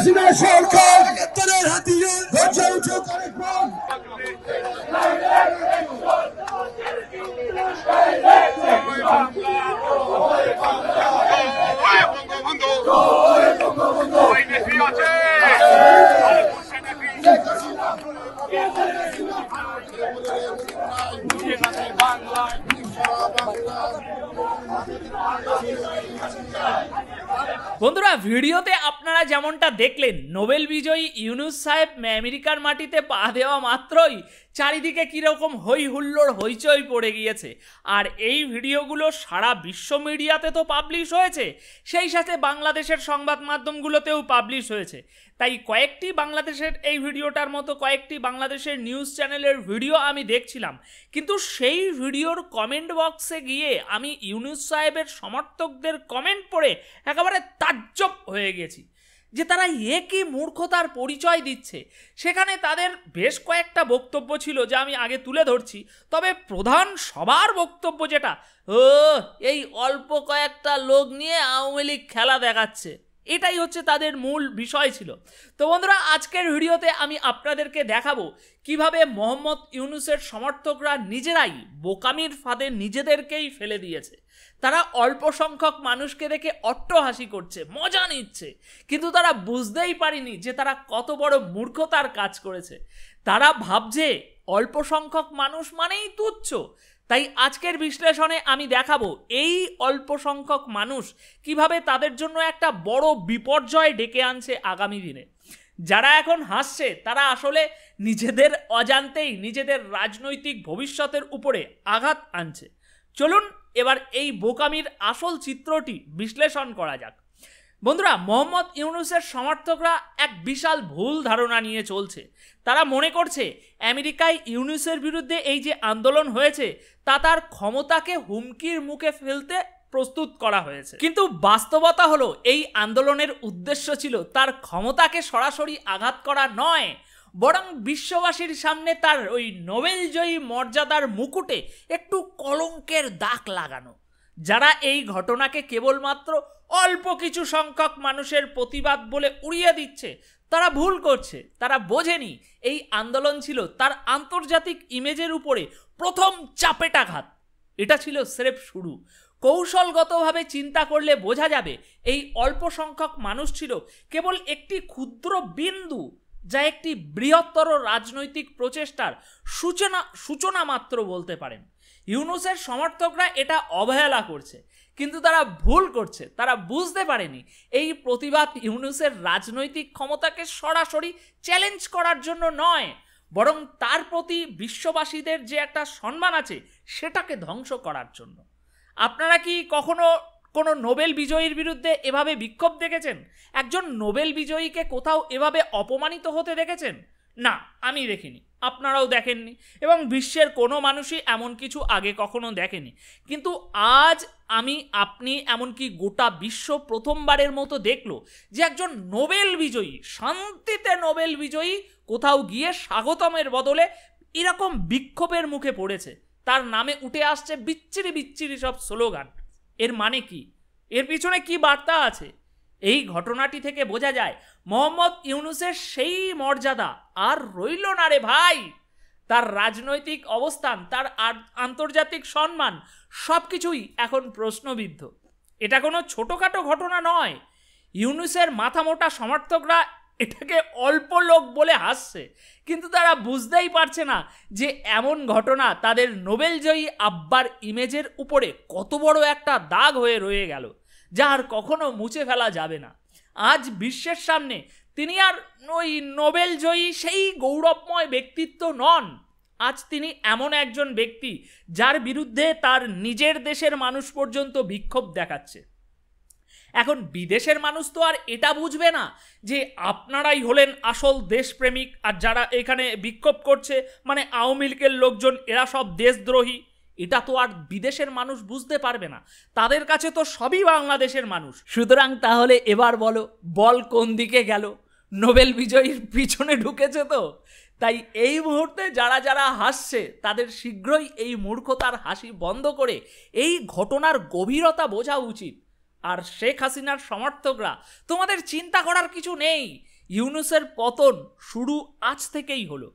হাসিনা সরকার একাত্তরের হাতিয়ার গর্জে উঠুক আরেকবার। বন্ধুরা, ভিডিওতে আপনারা যেমনটা দেখলেন, নোবেল বিজয়ী ইউনূস সাহেব আমেরিকার মাটিতে পা দেওয়া মাত্রই চারিদিকে কীরকম হই হুল্লোড় হইচই পড়ে গিয়েছে। আর এই ভিডিওগুলো সারা বিশ্ব মিডিয়াতে তো পাবলিশ হয়েছে, সেই সাথে বাংলাদেশের সংবাদ মাধ্যমগুলোতেও পাবলিশ হয়েছে। তাই কয়েকটি বাংলাদেশের এই ভিডিওটার মতো কয়েকটি বাংলাদেশের নিউজ চ্যানেলের ভিডিও আমি দেখছিলাম, কিন্তু সেই ভিডিওর কমেন্ট বক্সে গিয়ে আমি ইউনূস সাহেবের সমর্থকদের কমেন্ট পড়ে একেবারে তাজ্জব হয়ে গেছি যে তারা কি মূর্খতার পরিচয় দিচ্ছে। সেখানে তাদের বেশ কয়েকটা বক্তব্য ছিল যা আমি আগে তুলে ধরছি, তবে প্রধান সবার বক্তব্য যেটা, এই অল্প কয়েকটা লোক নিয়ে আওয়ামী লীগ খেলা দেখাচ্ছে, এটাই হচ্ছে তাদের মূল বিষয় ছিল। তো বন্ধুরা, আজকের ভিডিওতে আমি আপনাদেরকে দেখাবো কিভাবে মোহাম্মদ ইউনূসের সমর্থকরা নিজেরাই বোকামির ফাঁদে নিজেদেরকেই ফেলে দিয়েছে। তারা অল্প সংখ্যক মানুষকে দেখে অট্টহাসি করছে, মজা নিচ্ছে, কিন্তু তারা বুঝতেই পারেনি যে তারা কত বড় মূর্খতার কাজ করেছে। তারা ভাবছে অল্প সংখ্যক মানুষ মানেই তুচ্ছ। তাই আজকের বিশ্লেষণে আমি দেখাবো এই অল্প সংখ্যক মানুষ কিভাবে তাদের জন্য একটা বড় বিপর্যয় ডেকে আনছে আগামী দিনে। যারা এখন হাসছে তারা আসলে নিজেদের অজান্তেই নিজেদের রাজনৈতিক ভবিষ্যতের উপরে আঘাত আনছে। চলুন এবার এই বোকামির আসল চিত্রটি বিশ্লেষণ করা যাক। বন্ধুরা, মোহাম্মদ ইউনূসের সমর্থকরা এক বিশাল ভুল ধারণা নিয়ে চলছে। তারা মনে করছে আমেরিকায় ইউনূসের বিরুদ্ধে এই যে আন্দোলন হয়েছে তা তার ক্ষমতাকে হুমকির মুখে ফেলতে প্রস্তুত করা হয়েছে, কিন্তু বাস্তবতা হলো এই আন্দোলনের উদ্দেশ্য ছিল তার ক্ষমতাকে সরাসরি আঘাত করা নয়, বরং বিশ্ববাসীর সামনে তার ওই নোবেলজয়ী মর্যাদার মুকুটে একটু কলঙ্কের দাগ লাগানো। যারা এই ঘটনাকে কেবলমাত্র অল্প কিছু সংখ্যক মানুষের প্রতিবাদ বলে উড়িয়ে দিচ্ছে তারা ভুল করছে। তারা বোঝেনি এই আন্দোলন ছিল তার আন্তর্জাতিক ইমেজের উপরে প্রথম চাপেটাঘাত। এটা ছিল স্রেফ শুরু। কৌশলগতভাবে চিন্তা করলে বোঝা যাবে এই অল্প সংখ্যক মানুষ ছিল কেবল একটি ক্ষুদ্র বিন্দু, যা একটি বৃহত্তর রাজনৈতিক প্রচেষ্টার সূচনা মাত্র বলতে পারেন। ইউনূসের সমর্থকরা এটা অবহেলা করছে, কিন্তু তারা ভুল করছে। তারা বুঝতে পারেনি এই প্রতিবাদ ইউনূসের রাজনৈতিক ক্ষমতাকে সরাসরি চ্যালেঞ্জ করার জন্য নয়, বরং তার প্রতি বিশ্ববাসীদের যে একটা সম্মান আছে সেটাকে ধ্বংস করার জন্য। আপনারা কি কখনো কোনো নোবেল বিজয়ীর বিরুদ্ধে এভাবে বিক্ষোভ দেখেছেন? একজন নোবেল বিজয়ীকে কোথাও এভাবে অপমানিত হতে দেখেছেন? না, আমি দেখিনি, আপনারাও দেখেননি, এবং বিশ্বের কোনো মানুষই এমন কিছু আগে কখনো দেখেনি। কিন্তু আজ আমি, আপনি, এমনকি গোটা বিশ্ব প্রথমবারের মতো দেখলো যে একজন নোবেল বিজয়ী, শান্তিতে নোবেল বিজয়ী কোথাও গিয়ে স্বাগতমের বদলে এরকম বিক্ষোভের মুখে পড়েছে। তার নামে উঠে আসছে বিচ্ছিরি বিচ্ছিরি সব স্লোগান। এর মানে কি? এর পিছনে কি বার্তা আছে? এই ঘটনাটি থেকে বোঝা যায় মোহাম্মদ ইউনূসের সেই মর্যাদা আর রইল না রে ভাই। তার রাজনৈতিক অবস্থান, তার আন্তর্জাতিক সম্মান সবকিছুই এখন প্রশ্নবিদ্ধ। এটা কোনো ছোটখাটো ঘটনা নয়। ইউনূসের মাথামোটা সমর্থকরা এটাকে অল্প লোক বলে হাসছে, কিন্তু তারা বুঝতেই পারছে না যে এমন ঘটনা তাদের নোবেলজয়ী আব্বার ইমেজের উপরে কত বড় একটা দাগ হয়ে রয়ে গেল, যা আর কখনো মুছে ফেলা যাবে না। আজ বিশ্বের সামনে তিনি আর ওই নোবেলজয়ী সেই গৌরবময় ব্যক্তিত্ব নন। আজ তিনি এমন একজন ব্যক্তি যার বিরুদ্ধে তার নিজের দেশের মানুষ পর্যন্ত বিক্ষোভ দেখাচ্ছে। এখন বিদেশের মানুষ তো আর এটা বুঝবে না যে আপনারাই হলেন আসল দেশপ্রেমিক, আর যারা এখানে বিক্ষোভ করছে মানে আওয়ামী লীগের লোকজন, এরা সব দেশদ্রোহী। এটা তো আর বিদেশের মানুষ বুঝতে পারবে না, তাদের কাছে তো সবই বাংলাদেশের মানুষ। সুতরাং তাহলে এবার বলো, বল কোন দিকে গেল? নোবেল বিজয়ীর পিছনে ঢুকেছে তো। তাই এই মুহূর্তে যারা যারা হাসছে তাদের শীঘ্রই এই মূর্খতার হাসি বন্ধ করে এই ঘটনার গভীরতা বোঝা উচিত। আর শেখ হাসিনার সমর্থকরা, তোমাদের চিন্তা করার কিছু নেই। ইউনূসের পতন শুরু আজ থেকেই হলো।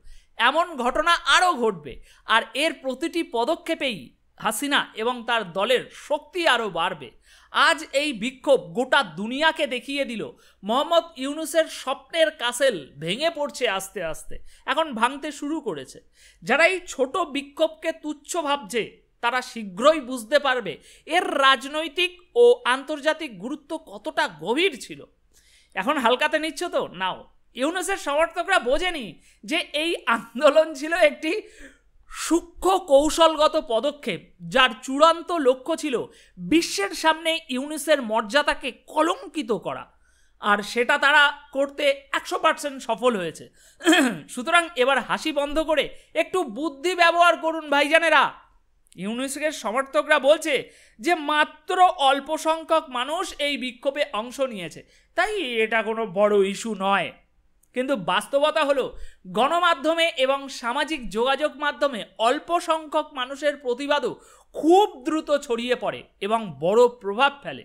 এমন ঘটনা আরও ঘটবে, আর এর প্রতিটি পদক্ষেপেই হাসিনা এবং তার দলের শক্তি আরও বাড়বে। আজ এই বিক্ষোভ গোটা দুনিয়াকে দেখিয়ে দিল মোহাম্মদ ইউনূসের স্বপ্নের কাসেল ভেঙে পড়ছে আস্তে আস্তে, এখন ভাঙতে শুরু করেছে। যারা এই ছোট বিক্ষোভকে তুচ্ছ ভাবছে তারা শীঘ্রই বুঝতে পারবে এর রাজনৈতিক ও আন্তর্জাতিক গুরুত্ব কতটা গভীর ছিল। এখন হালকাতে নিচ্ছ তো নাও। ইউনূসের সমর্থকরা বোঝেনি যে এই আন্দোলন ছিল একটি সূক্ষ্ম কৌশলগত পদক্ষেপ, যার চূড়ান্ত লক্ষ্য ছিল বিশ্বের সামনে ইউনূসের মর্যাদাকে কলঙ্কিত করা, আর সেটা তারা করতে 100% সফল হয়েছে। সুতরাং এবার হাসি বন্ধ করে একটু বুদ্ধি ব্যবহার করুন ভাইজানেরা। ইউনূসের সমর্থকরা বলছে যে মাত্র অল্প সংখ্যক মানুষ এই বিক্ষোভে অংশ নিয়েছে, তাই এটা কোনো বড় ইস্যু নয়। কিন্তু বাস্তবতা হলো গণমাধ্যমে এবং সামাজিক যোগাযোগ মাধ্যমে অল্প সংখ্যক মানুষের প্রতিবাদও খুব দ্রুত ছড়িয়ে পড়ে এবং বড় প্রভাব ফেলে।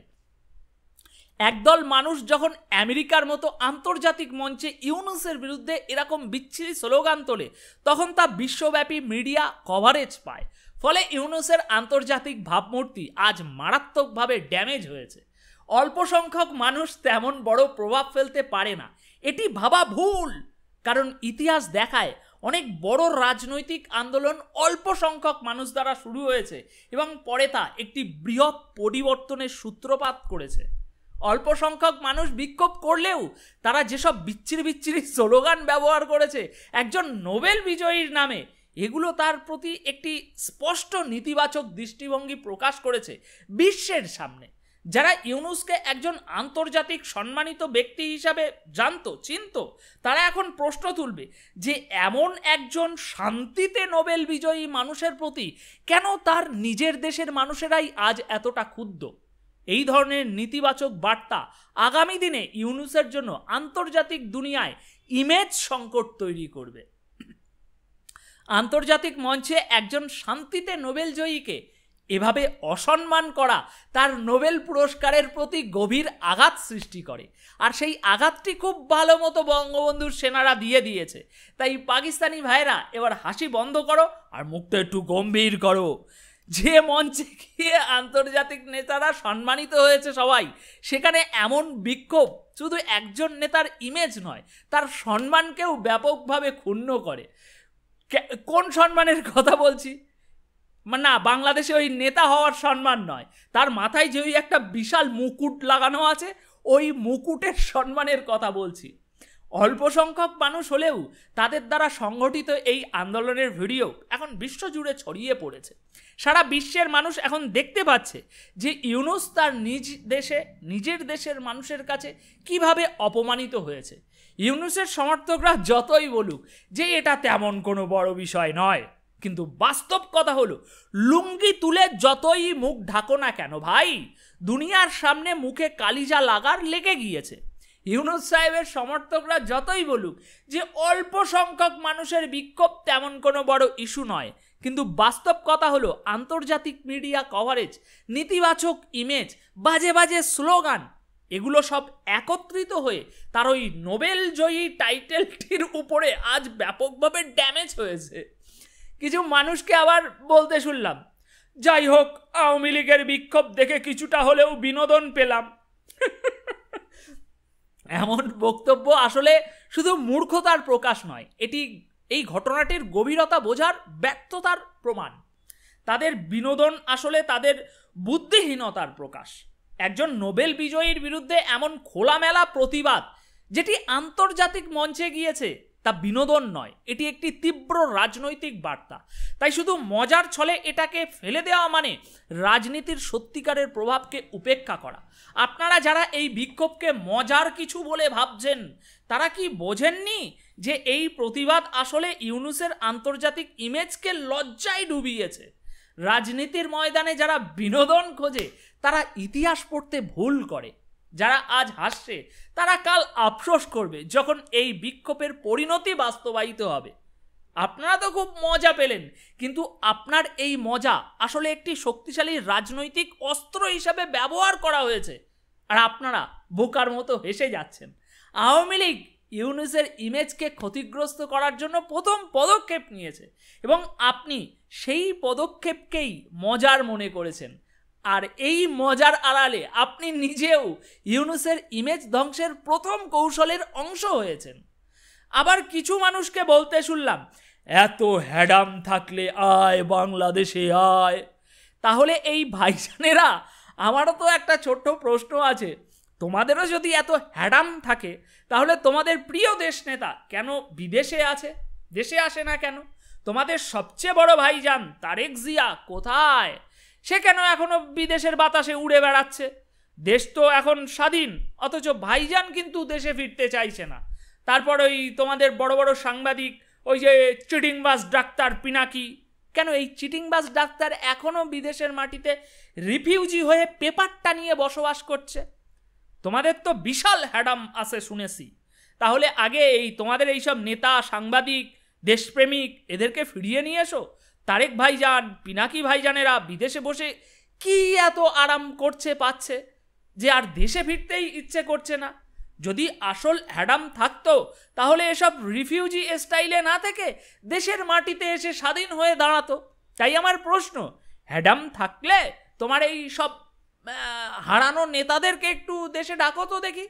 একদল মানুষ যখন আমেরিকার মতো আন্তর্জাতিক মঞ্চে ইউনূসের বিরুদ্ধে এরকম বিচ্ছিরি স্লোগান তোলে, তখন তা বিশ্বব্যাপী মিডিয়া কভারেজ পায়। ফলে ইউনূসের আন্তর্জাতিক ভাবমূর্তি আজ মারাত্মকভাবে ড্যামেজ হয়েছে। অল্প সংখ্যক মানুষ তেমন বড় প্রভাব ফেলতে পারে না, এটি ভাবা ভুল। কারণ ইতিহাস দেখায় অনেক বড় রাজনৈতিক আন্দোলন অল্প সংখ্যক মানুষ দ্বারা শুরু হয়েছে এবং পরে তা একটি বৃহৎ পরিবর্তনের সূত্রপাত করেছে। অল্প সংখ্যক মানুষ বিক্ষোভ করলেও তারা যেসব বিচ্ছিরি স্লোগান ব্যবহার করেছে একজন নোবেল বিজয়ীর নামে, এগুলো তার প্রতি একটি স্পষ্ট নেতিবাচক দৃষ্টিভঙ্গি প্রকাশ করেছে বিশ্বের সামনে। যারা ইউনূসকে একজন আন্তর্জাতিক সম্মানিত ব্যক্তি হিসাবে জানতো, চিনত, তারা এখন প্রশ্ন তুলবে যে এমন একজন শান্তিতে নোবেল বিজয়ী মানুষের প্রতি কেন তার নিজের দেশের মানুষেরাই আজ এতটা ক্ষুব্ধ। এই ধরনের নেতিবাচক বার্তা আগামী দিনে ইউনূসের জন্য আন্তর্জাতিক দুনিয়ায় ইমেজ সংকট তৈরি করবে। আন্তর্জাতিক মঞ্চে একজন শান্তিতে নোবেল জয়ীকে এভাবে অসম্মান করা তার নোবেল পুরস্কারের প্রতি গভীর আঘাত সৃষ্টি করে, আর সেই আঘাতটি খুব ভালো মতো বঙ্গবন্ধুর সেনারা দিয়ে দিয়েছে। তাই পাকিস্তানি ভাইরা এবার হাসি বন্ধ করো আর মুখটা একটু গম্ভীর করো। যে মঞ্চে গিয়ে আন্তর্জাতিক নেতারা সম্মানিত হয়েছে সবাই, সেখানে এমন বিক্ষোভ শুধু একজন নেতার ইমেজ নয়, তার সম্মানকেও ব্যাপকভাবে ক্ষুণ্ণ করে। কোন সম্মানের কথা বলছি? না, বাংলাদেশে ওই নেতা হওয়ার সম্মান নয়, তার মাথায় যে ওই একটা বিশাল মুকুট লাগানো আছে, ওই মুকুটের সম্মানের কথা বলছি। অল্প সংখ্যক মানুষ হলেও তাদের দ্বারা সংগঠিত এই আন্দোলনের ভিডিও এখন বিশ্বজুড়ে ছড়িয়ে পড়েছে। সারা বিশ্বের মানুষ এখন দেখতে পাচ্ছে যে ইউনূস তার নিজের দেশের মানুষের কাছে কিভাবে অপমানিত হয়েছে। ইউনূসের সমর্থকরা যতই বলুক যে এটা তেমন কোনো বড় বিষয় নয়, কিন্তু বাস্তব কথা হলো লুঙ্গি তুলে যতই মুখ ঢাকো না কেন ভাই, দুনিয়ার সামনে মুখে কালিজা লাগার লেগে গিয়েছে। ইউনূস সাহেবের সমর্থকরা যতই বলুক যে অল্প সংখ্যক মানুষের বিক্ষোভ তেমন কোনো বড় ইস্যু নয়, কিন্তু বাস্তব কথা হলো আন্তর্জাতিক মিডিয়া কভারেজ, নেতিবাচক ইমেজ, বাজে বাজে স্লোগান, এগুলো সব একত্রিত হয়ে তার ওই নোবেল জয়ী টাইটেলটির উপরে আজ ব্যাপকভাবে ড্যামেজ হয়েছে। কিছু মানুষকে আবার বলতে শুনলাম, যাই হোক আওয়ামী লীগের বিক্ষোভ দেখে কিছুটা হলেও বিনোদন পেলাম। এমন বক্তব্য আসলে শুধু মূর্খতার প্রকাশ নয়, এটি এই ঘটনাটির গভীরতা বোঝার ব্যর্থতার প্রমাণ। তাদের বিনোদন আসলে তাদের বুদ্ধিহীনতার প্রকাশ। একজন নোবেল বিজয়ীর বিরুদ্ধে এমন খোলামেলা প্রতিবাদ যেটি আন্তর্জাতিক মঞ্চে গিয়েছে, তা বিনোদন নয়, এটি একটি তীব্র রাজনৈতিক বার্তা। তাই শুধু মজার ছলে এটাকে ফেলে দেওয়া মানে রাজনীতির সত্যিকারের প্রভাবকে উপেক্ষা করা। আপনারা যারা এই বিক্ষোভকে মজার কিছু বলে ভাবছেন, তারা কি বোঝেননি যে এই প্রতিবাদ আসলে ইউনূসের আন্তর্জাতিক ইমেজকে লজ্জায় ডুবিয়েছে? রাজনীতির ময়দানে যারা বিনোদন খোঁজে তারা ইতিহাস পড়তে ভুল করে। যারা আজ হাসছে তারা কাল আফসোস করবে যখন এই বিক্ষোভের পরিণতি বাস্তবায়িত হবে। আপনারা তো খুব মজা পেলেন, কিন্তু আপনার এই মজা আসলে একটি শক্তিশালী রাজনৈতিক অস্ত্র হিসাবে ব্যবহার করা হয়েছে, আর আপনারা বোকার মতো হেসে যাচ্ছেন। আওয়ামী লীগ ইউনূসের ইমেজকে ক্ষতিগ্রস্ত করার জন্য প্রথম পদক্ষেপ নিয়েছে এবং আপনি সেই পদক্ষেপকেই মজার মনে করেছেন। আর এই মজার আড়ালে আপনি নিজেও ইউনূসের ইমেজ ধ্বংসের প্রথম কৌশলের অংশ হয়েছেন। আবার কিছু মানুষকে বলতে শুনলাম, এত হ্যাডাম থাকলে আয় বাংলাদেশে আয়। তাহলে এই ভাইজানেরা, আমারও তো একটা ছোট্ট প্রশ্ন আছে, তোমাদেরও যদি এত হ্যাডাম থাকে তাহলে তোমাদের প্রিয় দেশ নেতা কেন বিদেশে আছে, দেশে আসে না কেন? তোমাদের সবচেয়ে বড় ভাইজান তারেক জিয়া কোথায়? সে কেন এখনো বিদেশের বাতাসে উড়ে বেড়াচ্ছে? দেশ তো এখন স্বাধীন, অথচ ভাইজান কিন্তু দেশে ফিরতে চাইছে না। তারপর ওই তোমাদের বড় বড় সাংবাদিক, ওই যে চিটিংবাজ ডাক্তার পিনাকি, কেন এই চিটিংবাজ ডাক্তার এখনো বিদেশের মাটিতে রিফিউজি হয়ে পেপারটা নিয়ে বসবাস করছে? তোমাদের তো বিশাল হ্যাডাম আছে শুনেছি। তাহলে আগে এই তোমাদের এইসব নেতা, সাংবাদিক, দেশপ্রেমিক এদেরকে ফিরিয়ে নিয়ে এসো। তারেক ভাইজান, পিনাকি ভাইজানেরা বিদেশে বসে কি এত আরাম করছে পাচ্ছে যে আর দেশে ফিরতেই ইচ্ছে করছে না? যদি আসল হ্যাডাম থাকতো তাহলে এসব রিফিউজি স্টাইলে না থেকে দেশের মাটিতে এসে স্বাধীন হয়ে দাঁড়াতো। তাই আমার প্রশ্ন, হ্যাডাম থাকলে তোমার এই সব হারানো নেতাদেরকে একটু দেশে ডাকো তো দেখি।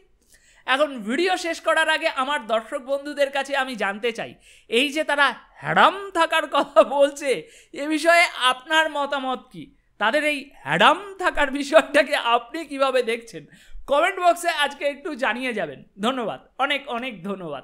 এখন ভিডিও শেষ করার আগে আমার দর্শক বন্ধুদের কাছে আমি জানতে চাই, এই যে তারা হ্যাডাম থাকার কথা বলছে, এ বিষয়ে আপনার মতামত কি? তাদের এই হ্যাডাম থাকার বিষয়টাকে আপনি কিভাবে দেখছেন? কমেন্ট বক্সে আজকে একটু জানিয়ে যাবেন। ধন্যবাদ, অনেক অনেক ধন্যবাদ।